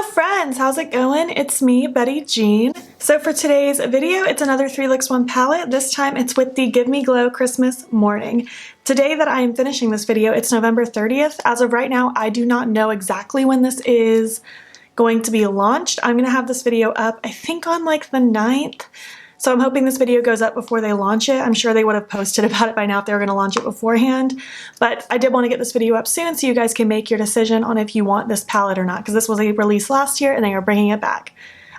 Hello friends, how's it going? It's me, Betty Jean. So for today's video, it's another 3 Looks 1 palette. This time it's with the Give Me Glow Christmas Morning. Today that I am finishing this video, it's November 30th. As of right now, I do not know exactly when this is going to be launched. I'm gonna have this video up, I think on like the 9th. So I'm hoping this video goes up before they launch it. I'm sure they would have posted about it by now if they were going to launch it beforehand. But I did want to get this video up soon so you guys can make your decision on if you want this palette or not, because this was a release last year and they are bringing it back.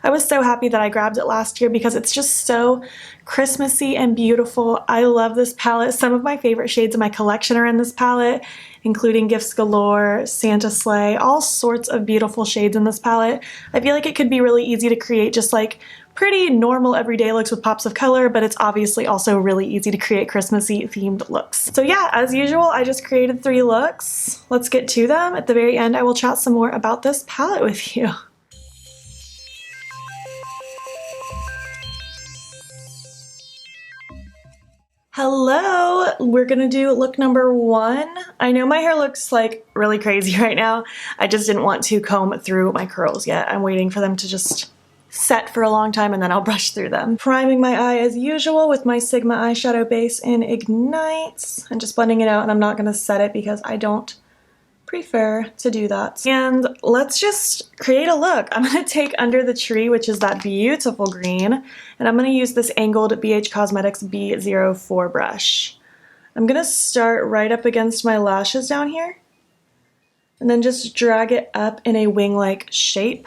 I was so happy that I grabbed it last year because it's just so Christmassy and beautiful. I love this palette. Some of my favorite shades in my collection are in this palette, including Gifts Galore, Santa Sleigh, all sorts of beautiful shades in this palette. I feel like it could be really easy to create just like pretty normal everyday looks with pops of color, but it's obviously also really easy to create Christmassy themed looks. So yeah, as usual, I just created 3 looks. Let's get to them. At the very end, I will chat some more about this palette with you. Hello, we're gonna do look number 1. I know my hair looks like really crazy right now. I just didn't want to comb through my curls yet. I'm waiting for them to just set for a long time and then I'll brush through them. Priming my eye as usual with my Sigma eyeshadow base in Ignite and just blending it out, and I'm not gonna set it because I don't prefer to do that. And let's just create a look. I'm gonna take Under the Tree, which is that beautiful green, and I'm gonna use this angled BH Cosmetics B04 brush. I'm gonna start right up against my lashes down here and then just drag it up in a wing-like shape.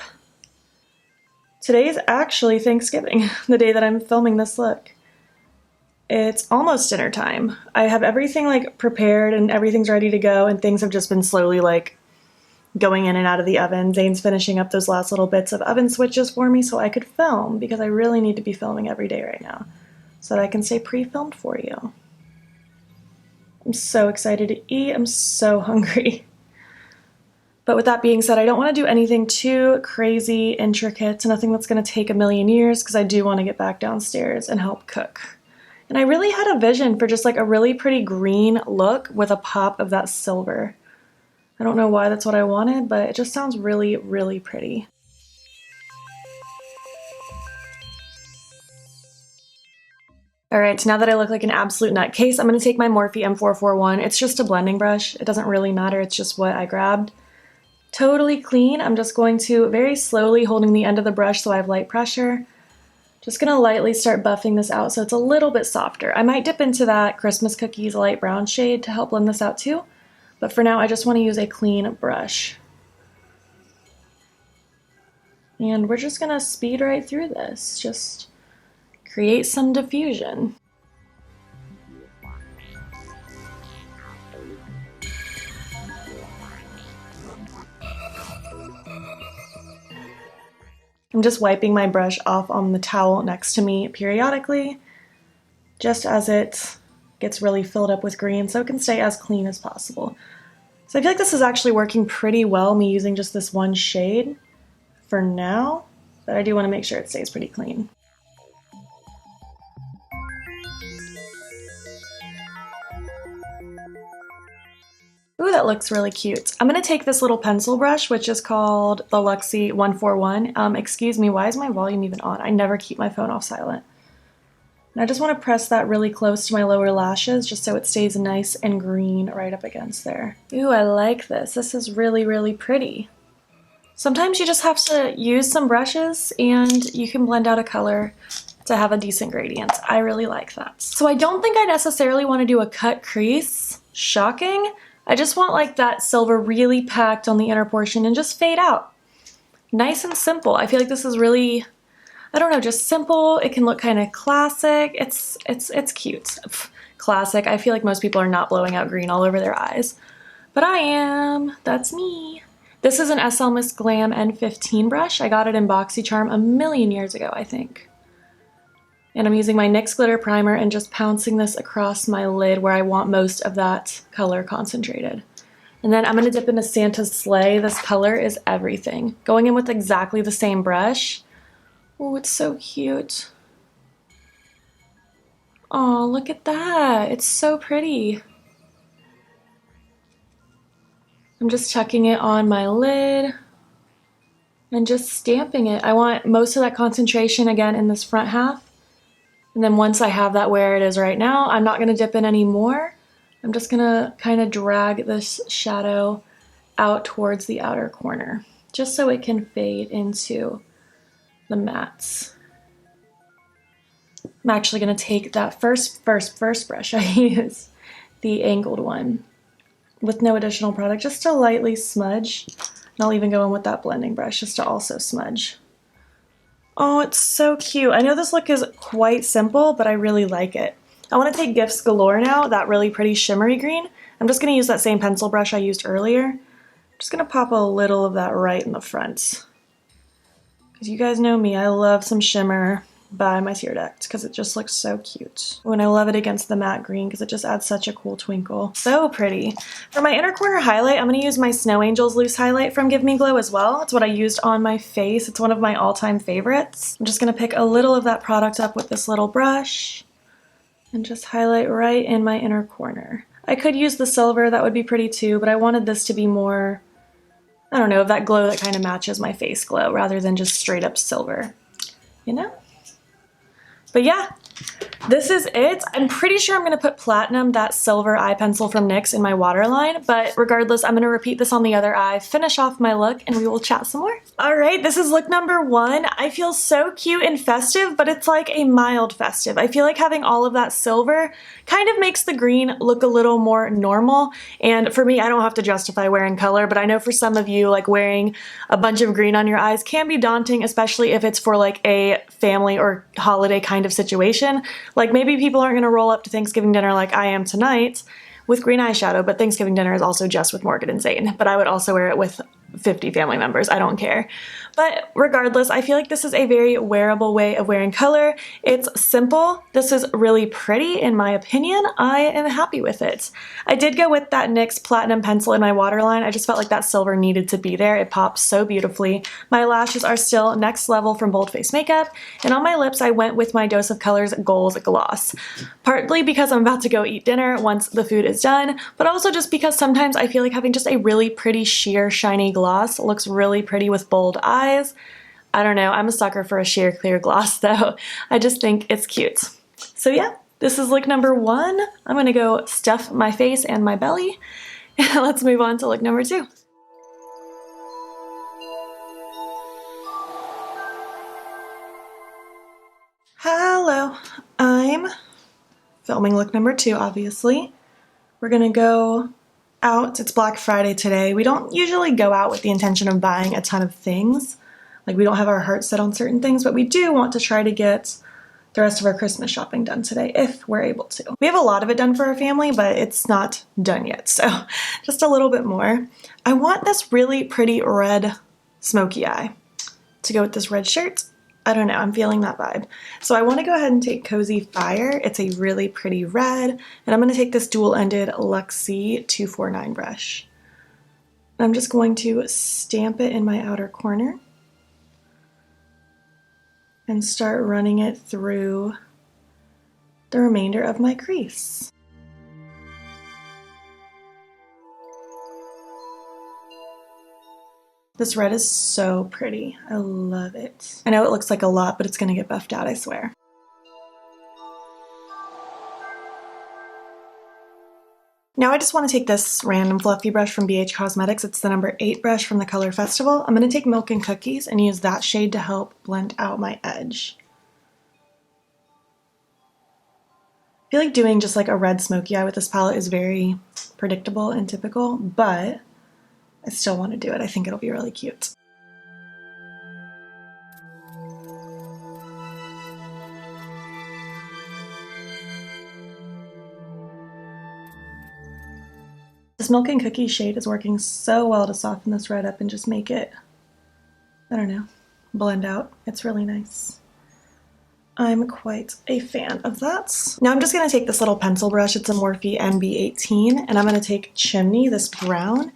Today is actually Thanksgiving, the day that I'm filming this look. It's almost dinner time. I have everything like prepared and everything's ready to go, and things have just been slowly like going in and out of the oven. Zane's finishing up those last little bits of oven switches for me so I could film, because I really need to be filming every day right now so that I can stay pre-filmed for you. I'm so excited to eat. I'm so hungry. But with that being said, I don't want to do anything too crazy intricate, nothing that's going to take a million years, because I do want to get back downstairs and help cook. And I really had a vision for just like a really pretty green look with a pop of that silver. I don't know why that's what I wanted, but it just sounds really, really pretty. Alright, so now that I look like an absolute nutcase, I'm going to take my Morphe M441. It's just a blending brush. It doesn't really matter, it's just what I grabbed. Totally clean. I'm just going to very slowly, holding the end of the brush so I have light pressure, just gonna lightly start buffing this out so it's a little bit softer. I might dip into that Christmas Cookies light brown shade to help blend this out too, but for now I just want to use a clean brush. And we're just gonna speed right through this, just create some diffusion. I'm just wiping my brush off on the towel next to me periodically, just as it gets really filled up with green so it can stay as clean as possible. So I feel like this is actually working pretty well, me using just this one shade for now, but I do want to make sure it stays pretty clean. Ooh, that looks really cute. I'm going to take this little pencil brush, which is called the Luxie 141. Excuse me, why is my volume even on? I never keep my phone off silent. And I just want to press that really close to my lower lashes just so it stays nice and green right up against there. Ooh, I like this. This is really, really pretty. Sometimes you just have to use some brushes and you can blend out a color to have a decent gradient. I really like that. So I don't think I necessarily want to do a cut crease. Shocking. I just want like that silver really packed on the inner portion and just fade out. Nice and simple. I feel like this is really, I don't know, just simple. It can look kind of classic. It's cute. Pff, classic. I feel like most people are not blowing out green all over their eyes, but I am. That's me. This is an SL Miss Glam N15 brush. I got it in BoxyCharm a million years ago, I think. And I'm using my NYX Glitter Primer and just pouncing this across my lid where I want most of that color concentrated. And then I'm going to dip into Santa Sleigh. This color is everything. Going in with exactly the same brush. Oh, it's so cute. Oh, look at that. It's so pretty. I'm just tucking it on my lid and just stamping it. I want most of that concentration again in this front half. And then once I have that where it is right now, I'm not gonna dip in anymore. I'm just gonna kind of drag this shadow out towards the outer corner, just so it can fade into the mats. I'm actually gonna take that first brush I use, the angled one, with no additional product, just to lightly smudge. And I'll even go in with that blending brush just to also smudge. Oh, it's so cute. I know this look is quite simple, but I really like it. I want to take Gifts Galore now, that really pretty shimmery green. I'm just going to use that same pencil brush I used earlier. I'm just going to pop a little of that right in the front. Because you guys know me, I love some shimmer by my Tear Duct because it just looks so cute. Oh, and I love it against the matte green because it just adds such a cool twinkle. So pretty. For my inner corner highlight, I'm going to use my Snow Angels loose highlight from Give Me Glow as well. It's what I used on my face. It's one of my all-time favorites. I'm just going to pick a little of that product up with this little brush and just highlight right in my inner corner. I could use the silver, that would be pretty too, but I wanted this to be more, I don't know, that glow that kind of matches my face glow rather than just straight up silver, you know? But yeah, this is it. I'm pretty sure I'm going to put Platinum, that silver eye pencil from NYX, in my waterline, but regardless, I'm going to repeat this on the other eye, finish off my look, and we will chat some more. All right, this is look number 1. I feel so cute and festive, but it's like a mild festive. I feel like having all of that silver kind of makes the green look a little more normal, and for me, I don't have to justify wearing color, but I know for some of you, like wearing a bunch of green on your eyes can be daunting, especially if it's for like a family or holiday kind of situation. Like maybe people aren't going to roll up to Thanksgiving dinner like I am tonight with green eyeshadow, but Thanksgiving dinner is also just with Morgan and Zane. But I would also wear it with 50 family members, I don't care. But regardless, I feel like this is a very wearable way of wearing color. It's simple. This is really pretty in my opinion. I am happy with it. I did go with that NYX Platinum pencil in my waterline. I just felt like that silver needed to be there. It pops so beautifully. My lashes are still next level from Bold Face Makeup. And on my lips, I went with my Dose of Colors Goals Gloss. Partly because I'm about to go eat dinner once the food is done, but also just because sometimes I feel like having just a really pretty sheer shiny gloss looks really pretty with bold eyes. I don't know, I'm a sucker for a sheer clear gloss though. I just think it's cute. So yeah, this is look number 1. I'm gonna go stuff my face and my belly. Let's move on to look number 2. Hello, I'm filming look number 2, obviously. We're gonna go out. It's Black Friday today. We don't usually go out with the intention of buying a ton of things. Like we don't have our hearts set on certain things, but we do want to try to get the rest of our Christmas shopping done today if we're able to. We have a lot of it done for our family, but it's not done yet, so just a little bit more. I want this really pretty red smoky eye to go with this red shirt. I don't know, I'm feeling that vibe. So I want to go ahead and take Cozy Fire. It's a really pretty red, and I'm going to take this dual-ended Luxie 249 brush. I'm just going to stamp it in my outer corner and start running it through the remainder of my crease. This red is so pretty. I love it. I know it looks like a lot, but it's gonna get buffed out, I swear. Now I just want to take this random fluffy brush from BH Cosmetics. It's the number 8 brush from the Color Festival. I'm going to take Milk and Cookies and use that shade to help blend out my edge. I feel like doing just like a red smoky eye with this palette is very predictable and typical, but I still want to do it. I think it'll be really cute. This Milk and Cookie shade is working so well to soften this red up and just make it, I don't know, blend out. It's really nice. I'm quite a fan of that. Now I'm just going to take this little pencil brush. It's a Morphe MB18, and I'm going to take Chimney, this brown,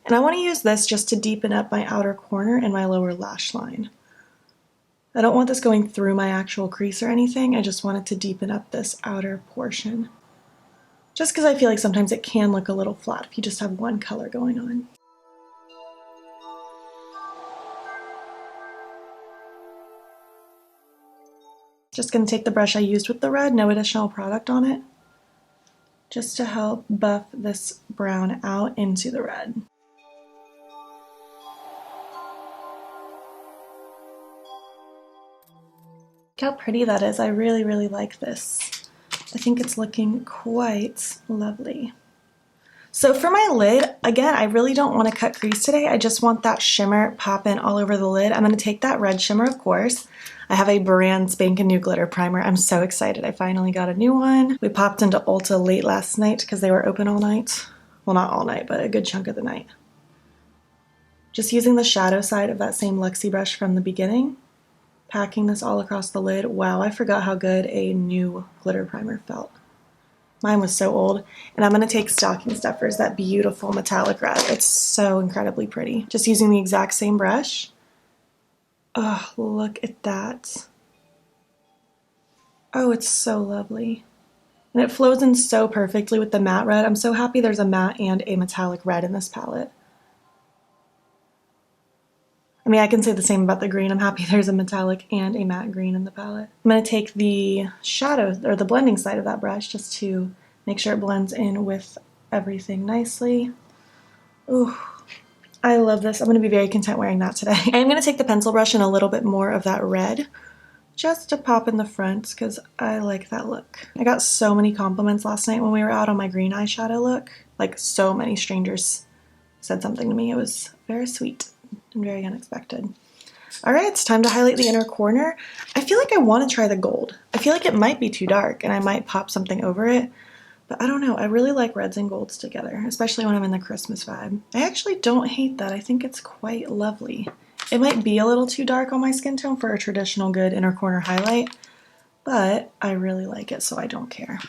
and I want to use this just to deepen up my outer corner and my lower lash line. I don't want this going through my actual crease or anything. I just want it to deepen up this outer portion. Just because I feel like sometimes it can look a little flat if you just have one color going on. Just gonna take the brush I used with the red, no additional product on it, just to help buff this brown out into the red. Look how pretty that is. I really, really like this. I think it's looking quite lovely. So for my lid, again, I really don't want to cut crease today. I just want that shimmer popping all over the lid. I'm going to take that red shimmer, of course. I have a brand spanking new glitter primer. I'm so excited. I finally got a new one. We popped into Ulta late last night because they were open all night. Well, not all night, but a good chunk of the night. Just using the shadow side of that same Luxie brush from the beginning. Packing this all across the lid. Wow, I forgot how good a new glitter primer felt. Mine was so old. And I'm going to take Stocking Stuffers, that beautiful metallic red. It's so incredibly pretty. Just using the exact same brush. Oh, look at that. Oh, it's so lovely. And it flows in so perfectly with the matte red. I'm so happy there's a matte and a metallic red in this palette. I mean, I can say the same about the green. I'm happy there's a metallic and a matte green in the palette. I'm going to take the shadow, or the blending side of that brush, just to make sure it blends in with everything nicely. Ooh, I love this. I'm going to be very content wearing that today. I'm going to take the pencil brush and a little bit more of that red, just to pop in the front, because I like that look. I got so many compliments last night when we were out on my green eyeshadow look. Like, so many strangers said something to me. It was very sweet. And very unexpected. All right, it's time to highlight the inner corner. I feel like I want to try the gold. I feel like it might be too dark and I might pop something over it, but I don't know. I really like reds and golds together, especially when I'm in the Christmas vibe. I actually don't hate that. I think it's quite lovely. It might be a little too dark on my skin tone for a traditional good inner corner highlight, but I really like it, so I don't care.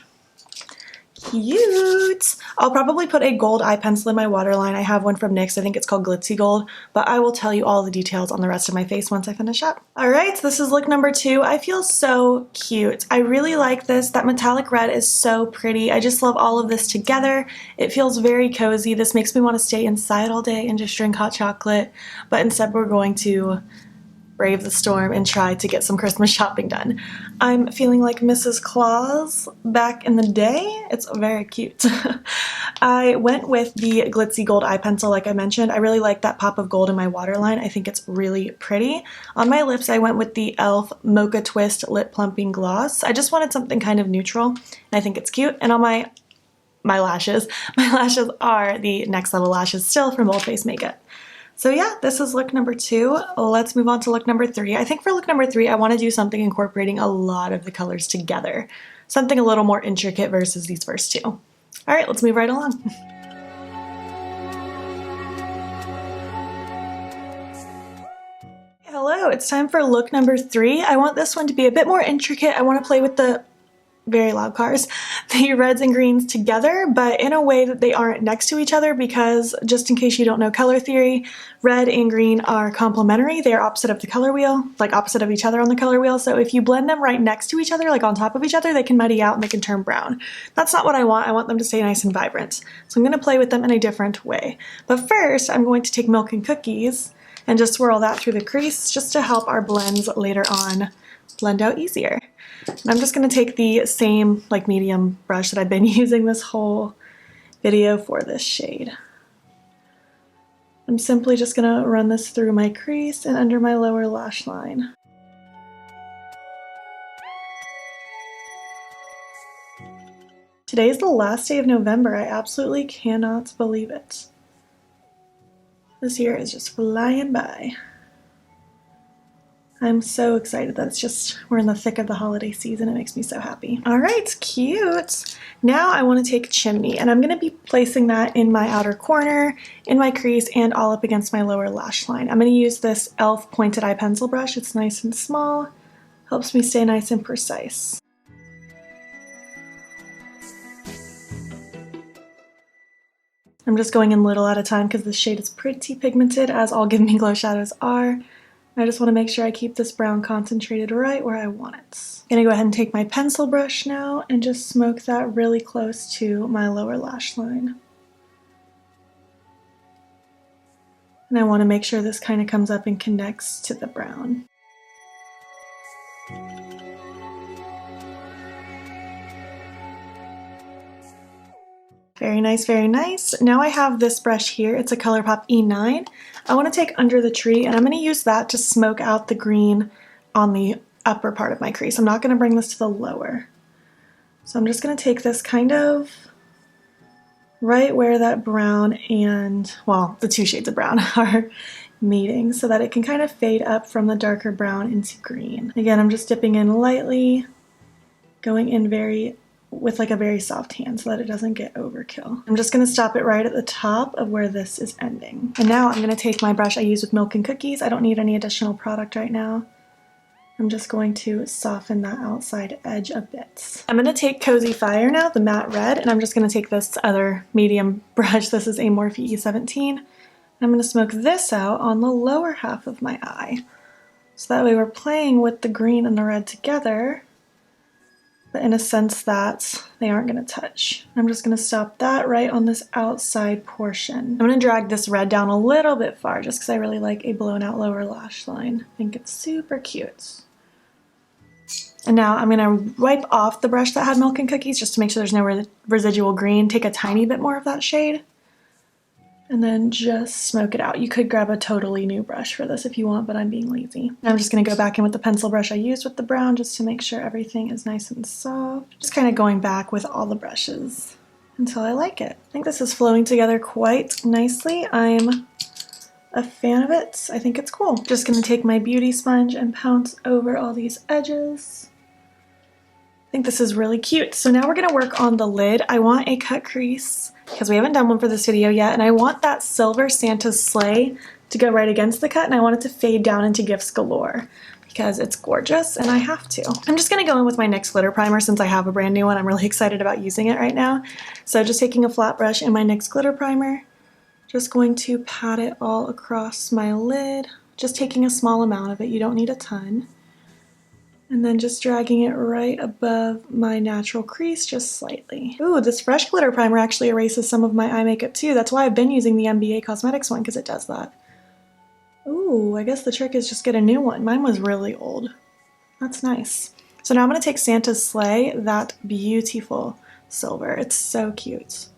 Cute! I'll probably put a gold eye pencil in my waterline. I have one from NYX. I think it's called Glitzy Gold, but I will tell you all the details on the rest of my face once I finish up. All right, this is look number 2. I feel so cute. I really like this. That metallic red is so pretty. I just love all of this together. It feels very cozy. This makes me want to stay inside all day and just drink hot chocolate, but instead we're going to brave the storm and try to get some Christmas shopping done. I'm feeling like Mrs. Claus back in the day. It's very cute. I went with the Glitzy Gold eye pencil like I mentioned. I really like that pop of gold in my waterline. I think it's really pretty. On my lips, I went with the e.l.f. Mocha Twist Lip Plumping Gloss. I just wanted something kind of neutral, and I think it's cute. And on my lashes are the Next Level Lashes still from Bold Face Makeup. So yeah, this is look number 2. Let's move on to look number 3. I think for look number 3, I want to do something incorporating a lot of the colors together. Something a little more intricate versus these first 2. All right, let's move right along. Hello, it's time for look number 3. I want this one to be a bit more intricate. I want to play with the very loud cars, the reds and greens together, but in a way that they aren't next to each other, because just in case you don't know color theory, red and green are complementary. They are opposite of the color wheel, like opposite of each other on the color wheel. So if you blend them right next to each other, like on top of each other, they can muddy out and they can turn brown. That's not what I want. I want them to stay nice and vibrant. So I'm going to play with them in a different way. But first, I'm going to take Milk and Cookies and just swirl that through the crease just to help our blends later on blend out easier. And I'm just going to take the same like medium brush that I've been using this whole video for this shade. I'm simply just going to run this through my crease and under my lower lash line. Today is the last day of November. I absolutely cannot believe it. This year is just flying by. I'm so excited that we're in the thick of the holiday season. It makes me so happy. All right, cute. Now I want to take Chimney, and I'm going to be placing that in my outer corner, in my crease, and all up against my lower lash line. I'm going to use this e.l.f. pointed eye pencil brush. It's nice and small, helps me stay nice and precise. I'm just going in little at a time because this shade is pretty pigmented, as all Give Me Glow shadows are. I just want to make sure I keep this brown concentrated right where I want it. I'm going to go ahead and take my pencil brush now and just smoke that really close to my lower lash line. And I want to make sure this kind of comes up and connects to the brown. Very nice, very nice. Now I have this brush here. It's a ColourPop E9. I want to take Under the Tree, and I'm going to use that to smoke out the green on the upper part of my crease. I'm not going to bring this to the lower. So I'm just going to take this kind of right where that brown and, well, the two shades of brown are meeting so that it can kind of fade up from the darker brown into green. Again, I'm just dipping in lightly, going in with like a very soft hand so that it doesn't get overkill. I'm just going to stop it right at the top of where this is ending. And now I'm going to take my brush I use with Milk and Cookies. I don't need any additional product right now. I'm just going to soften that outside edge a bit. I'm going to take Cozy Fire now, the matte red, and I'm just going to take this other medium brush. This is a Morphe E17. I'm going to smoke this out on the lower half of my eye. So that way we're playing with the green and the red together, but in a sense that they aren't going to touch. I'm just going to stop that right on this outside portion. I'm going to drag this red down a little bit far just because I really like a blown out lower lash line. I think it's super cute. And now I'm going to wipe off the brush that had Milk and Cookies just to make sure there's no residual green. Take a tiny bit more of that shade and then just smoke it out. You could grab a totally new brush for this if you want, but I'm being lazy. Now I'm just going to go back in with the pencil brush I used with the brown just to make sure everything is nice and soft. Just kind of going back with all the brushes until I like it. I think this is flowing together quite nicely. I'm a fan of it. I think it's cool. Just going to take my beauty sponge and pounce over all these edges. I think this is really cute. So now we're going to work on the lid. I want a cut crease because we haven't done one for this video yet, and I want that silver Santa's sleigh to go right against the cut, and I want it to fade down into Gifts Galore because it's gorgeous and I have to. I'm just going to go in with my NYX glitter primer since I have a brand new one. I'm really excited about using it right now. So just taking a flat brush and my NYX glitter primer, just going to pat it all across my lid, just taking a small amount of it. You don't need a ton. And then just dragging it right above my natural crease just slightly. Ooh, this fresh glitter primer actually erases some of my eye makeup too. That's why I've been using the MBA Cosmetics one, because it does that. Ooh, I guess the trick is just get a new one. Mine was really old. That's nice. So now I'm going to take Santa's Sleigh, that beautiful silver. It's so cute.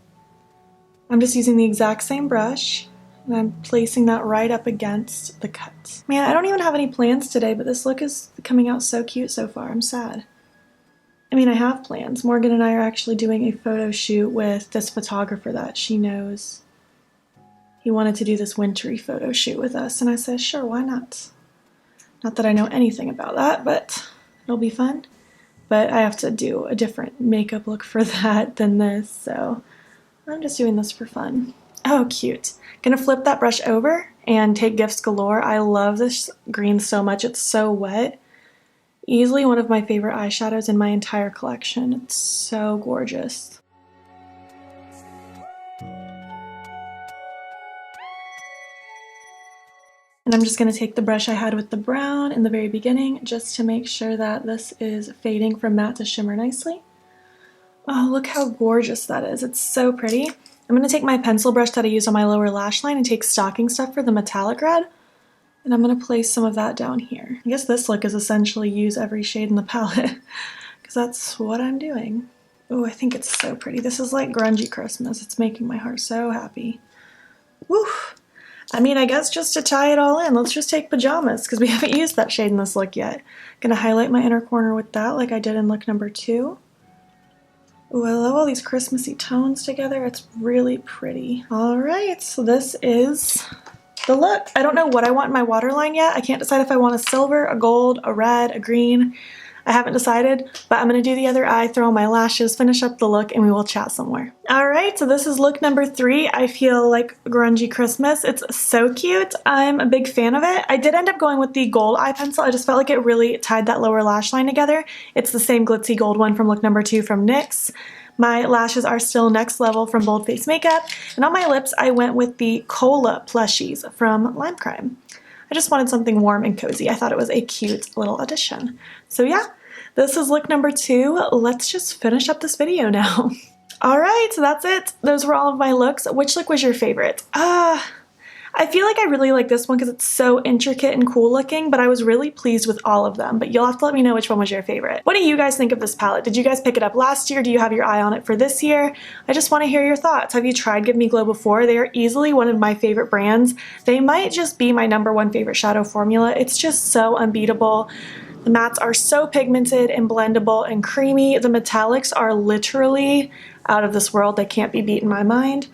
I'm just using the exact same brush, and I'm placing that right up against the cut. Man, I don't even have any plans today, but this look is coming out so cute so far. I'm sad. I mean, I have plans. Morgan and I are actually doing a photo shoot with this photographer that she knows. He wanted to do this wintry photo shoot with us, and I said, sure, why not? Not that I know anything about that, but it'll be fun. But I have to do a different makeup look for that than this, so I'm just doing this for fun. Oh, cute. Gonna flip that brush over and take Gifts Galore. I love this green so much. It's so wet. Easily one of my favorite eyeshadows in my entire collection. It's so gorgeous. And I'm just gonna take the brush I had with the brown in the very beginning just to make sure that this is fading from matte to shimmer nicely. Oh, look how gorgeous that is. It's so pretty. I'm going to take my pencil brush that I use on my lower lash line and take Stocking Stuffer, the metallic red, and I'm going to place some of that down here. I guess this look is essentially use every shade in the palette because that's what I'm doing. Oh, I think it's so pretty. This is like grungy Christmas. It's making my heart so happy. Woo! I mean, I guess just to tie it all in, let's just take Pajamas because we haven't used that shade in this look yet. Going to highlight my inner corner with that like I did in look number 2. Ooh, I love all these Christmassy tones together. It's really pretty. All right, so this is the look. I don't know what I want in my waterline yet. I can't decide if I want a silver, a gold, a red, a green. I haven't decided, but I'm gonna do the other eye, throw on my lashes, finish up the look, and we will chat some more. All right, so this is look number 3. I feel like grungy Christmas. It's so cute. I'm a big fan of it. I did end up going with the gold eye pencil. I just felt like it really tied that lower lash line together. It's the same glitzy gold one from look number 2 from NYX. My lashes are still Next Level from Bold Face Makeup, and on my lips, I went with the Cola plushies from Lime Crime. I just wanted something warm and cozy. I thought it was a cute little addition. So yeah, this is look number 2. Let's just finish up this video now. All right, so that's it. Those were all of my looks. Which look was your favorite? I feel like I really like this one because it's so intricate and cool looking, but I was really pleased with all of them. But you'll have to let me know which one was your favorite. What do you guys think of this palette? Did you guys pick it up last year? Do you have your eye on it for this year? I just want to hear your thoughts. Have you tried Give Me Glow before? They are easily one of my favorite brands. They might just be my #1 favorite shadow formula. It's just so unbeatable. The mattes are so pigmented and blendable and creamy. The metallics are literally out of this world. They can't be beat in my mind.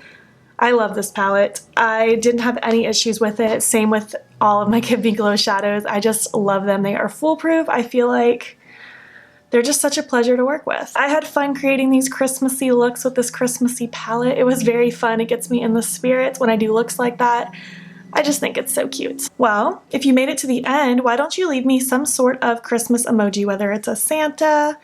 I love this palette. I didn't have any issues with it. Same with all of my Give Me Glow shadows. I just love them. They are foolproof. I feel like they're just such a pleasure to work with. I had fun creating these Christmassy looks with this Christmassy palette. It was very fun. It gets me in the spirits when I do looks like that. I just think it's so cute. Well, if you made it to the end, why don't you leave me some sort of Christmas emoji, whether it's a Santa,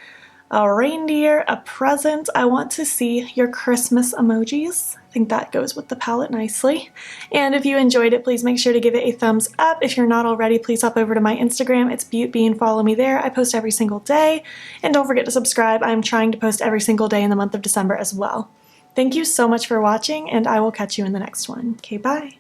a reindeer, a present. I want to see your Christmas emojis. I think that goes with the palette nicely. And if you enjoyed it, please make sure to give it a thumbs up. If you're not already, please hop over to my Instagram. It's beautbean. Follow me there. I post every single day. And don't forget to subscribe. I'm trying to post every single day in the month of December as well. Thank you so much for watching, and I will catch you in the next one. Okay, bye.